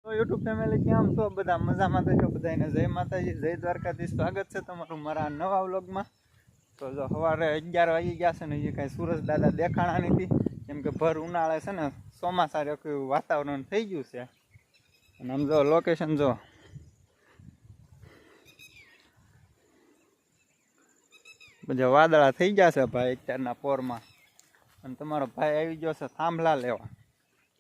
તો YouTube family કેમ છો બધા? મજામાં તો છો બધાને? જય માતાજી, જય દ્વારકાધીશ. સ્વાગત છે તમારું મારા નવા વ્લોગમાં. તો જો સવારે 11 વાગી ગયા છે ને, એ કાંઈ સૂરજ દાદા દેખાણા નથી, કેમ કે ભર ઉનાળે છે ને ચોમાસા જેવું વાતાવરણ થઈ ગયું છે. અને આમ જો લોકેશન જો, બધા વાદળા થઈ ગયા છે ભાઈ અત્યારના પોરમાં. અને તમારો ભાઈ આવી ગયો છે થાંભલા લેવા,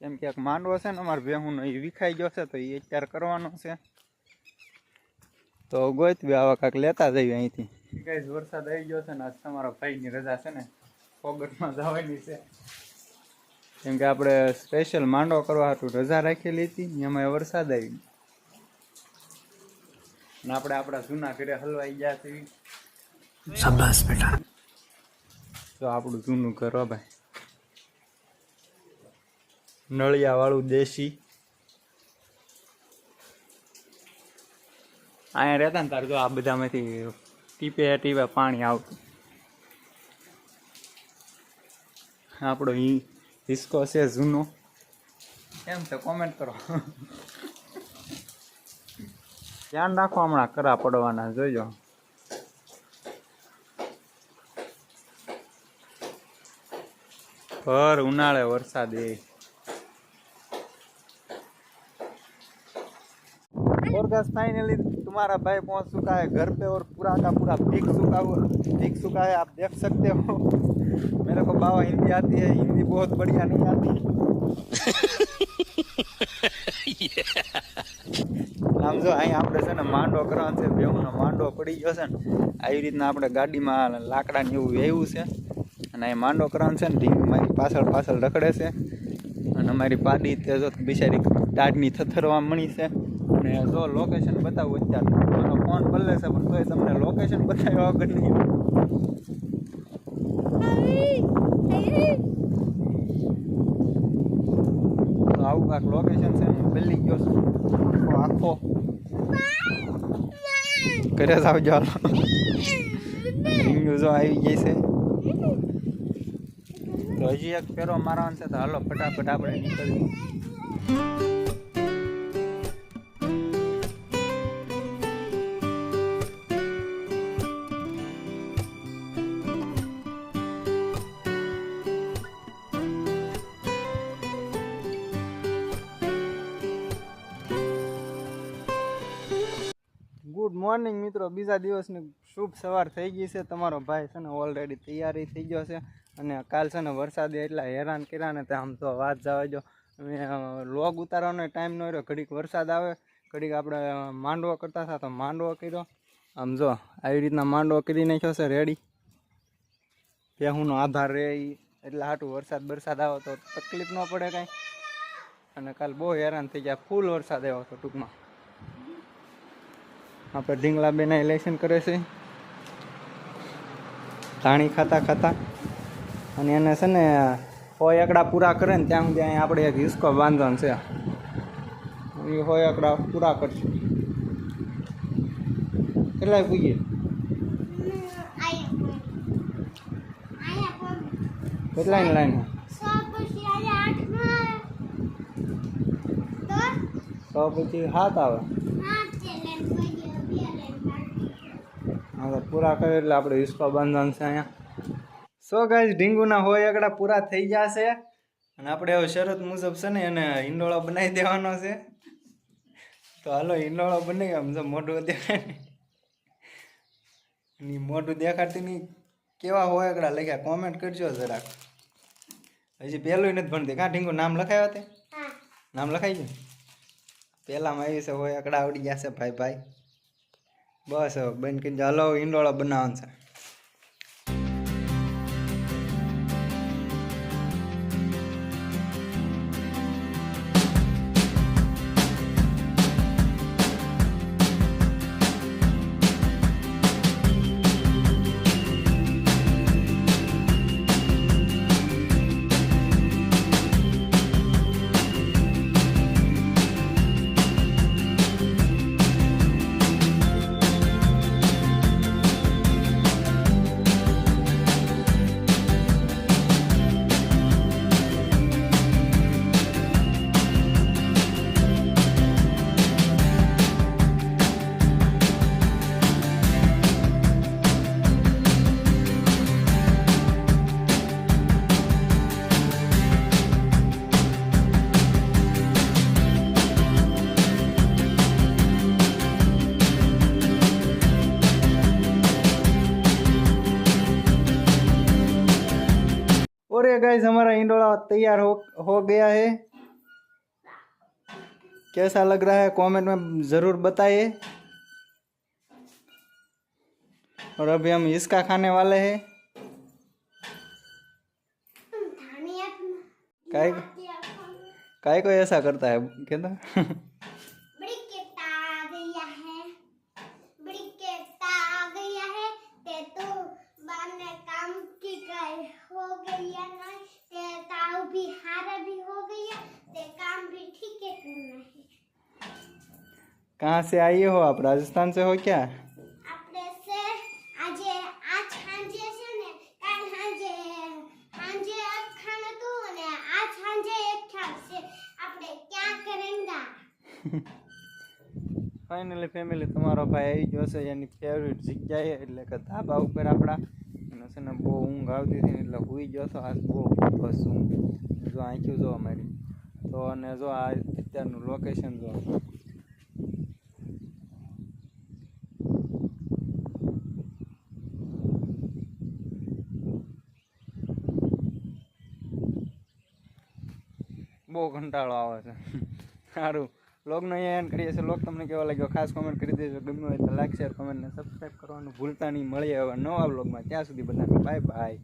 કેમ કે એક માંડવો છે ને અમારે ભેહુંનો, એ વિખાઈ ગયો છે તો એ અત્યારે કરવાનો છે. તો ગોતવી આવા કાંક લેતા જઈએ અહીંથી. કઈ વરસાદ આવી ગયો છે ને, આજ તમારા ભાઈની રજા છે ને ફોગટમાં જવાની છે, કેમ કે આપણે સ્પેશિયલ માંડવો કરવા હતું રજા રાખેલી હતી, એમાં વરસાદ આવી ને આપણે આપણા જૂના ઘરે હલવાઈ ગયા છે. શાબાશ બેટા. તો આપણું જૂનું ઘર હો ભાઈ, નળિયા વાળું દેશી. અહીંયા રહેતા ને તાર જો આ બધામાંથી ટીપે ટીપે પાણી આવતું. આપણો હિસ્કો છે જૂનો, કેમ છે કોમેન્ટ કરો. ધ્યાન રાખો, હમણાં કરા પડવાના જોઈજો. ભર ઉનાળે વરસાદ એ और गाइस फाइनली तुम्हारा भाई पहुंच चुका है घर पे और पूरा का पूरा भीग चुका है। आप देख सकते हो। मेरे को बाबा हिंदी आती है, हिंदी बहुत बढ़िया नहीं आती। આમ જો અહીં આપણે છે ને માંડવો કરવાનો છે, બેહુનો માંડવો પડી ગયો છે ને, આવી રીતના આપણે ગાડીમાં લાકડાને એવું વેવ્યું છે અને અહીં માંડવો કરવાનો છે ને, ઢીંગ મારી પાછળ રખડે છે. અને અમારી પાડી તે જો બિચારી ટાઢની થથરવા મળી છે. અને જો લોકેશન બતાવું અત્યારે, મારો ફોન બદલે છે પણ તોય તમને લોકેશન બતાવ્યા વગર નહીં. તો આવું કાંક લોકેશન છે ને, બદલી ગયો છું આખો. ઘરે જ આવજો. જો આવી ગઈ છે, તો હજી એક ફેરો મારવાનો છે, તો હાલો ફટાફટ આપણે નીકળીએ. ગુડ મોર્નિંગ મિત્રો, બીજા દિવસની શુભ સવાર થઈ ગઈ છે. તમારો ભાઈ છે ને ઓલરેડી તૈયારી થઈ ગયો છે. અને કાલ છે ને વરસાદે એટલા હેરાન કર્યા ને, આમ તો વાત જવા જો. લોગ ઉતારવાનો ટાઈમ ન રહ્યો, ઘડીક વરસાદ આવે, ઘડીક આપણે માંડવો કરતા હતા તો માંડવો કર્યો. આમ જો આવી રીતના માંડવો કરી નાખ્યો છે રેડી. ભેહુંનો આધાર રહે એટલે હાટું વરસાદ આવે તો તકલીફ ન પડે કાંઈ. અને કાલ બહુ હેરાન થઈ ગયા, ફૂલ વરસાદ આવ્યો હતો ટૂંકમાં. આપણે ઢીંગલા બેન લેસન કરે છે ધાણી ખાતા, અને એને છે ને 100 એકડા પૂરા કરે ને ત્યાં સુધી અહીં આપણે એક હિસ્કો બાંધવાનો છે. એ 100 એકડા પૂરા કરશું. કેટલાય પૂગીએ? કેટલાની લાઈન? 100 પછી 7 આવે. હા તો પૂરા કરે એટલે આપણે હિસ્કો બાંધવાનો છે અહીંયા. સો ગાઈસ, ઢીંગુના 100 એકડા પૂરા થઈ ગયા છે. અને આપણે હવે શરત મુજબ છે ને એને હિંડોળો બનાવી દેવાનો છે. તો હાલો હિંડોળો બનાવી. આમ જો મોઢું દેખાય, મોઢું દેખાડતી નહીં. કેવા 100 એકડા લખ્યા કોમેન્ટ કરજો જરાક. હજી પહેલું નથી ભણતી કાં ઢીંગુ? નામ લખાવ્યા તે? નામ લખાઈ ગયું? પહેલામાં આવી છે 100 એકડા આવડી ગયા છે ભાઈ. બસ હવે બંધ કરી હાલો હિંડોળો બનાવવાનો છે. रहे गाइस, हमारा इंडोला तैयार हो गया है। कैसा लग रहा है कमेंट में ज़रूर बताइए। और अभी हम इसका खाने वाले हैं। काय काय को ऐसा करता है कहता कहाँ से आई हो आप? राजस्थान से हो क्या? ફાઇનલી ફેમિલી, તમારો ભાઈ આવી ગયો છે એની ફેવરિટ જગ્યાએ, એટલે કે ધાબા ઉપર આપણા. અને છે ને બહુ ઊંઘ આવતી હતી એટલે સૂઈ ગયો હતો. આજ બહુ બસ ઊંઘ જો આંખ્યું જો અમારી તો. અને જો આ અત્યારનું લોકેશન જો, બહુ કંટાળો આવે છે. સારું, વ્લોગનો અહીંયા એન્ડ કરીએ છીએ. વ્લોગ તમને કેવો લાગ્યો ખાસ કોમેન્ટ કરી દેજો. ગમ્યું હોય તો લાઈક, શેર, કમેન્ટ ને સબસ્ક્રાઈબ કરવાનું ભૂલતા નહીં. મળીએ હવે નવા વ્લોગમાં. ત્યાં સુધી બધાને બાય બાય.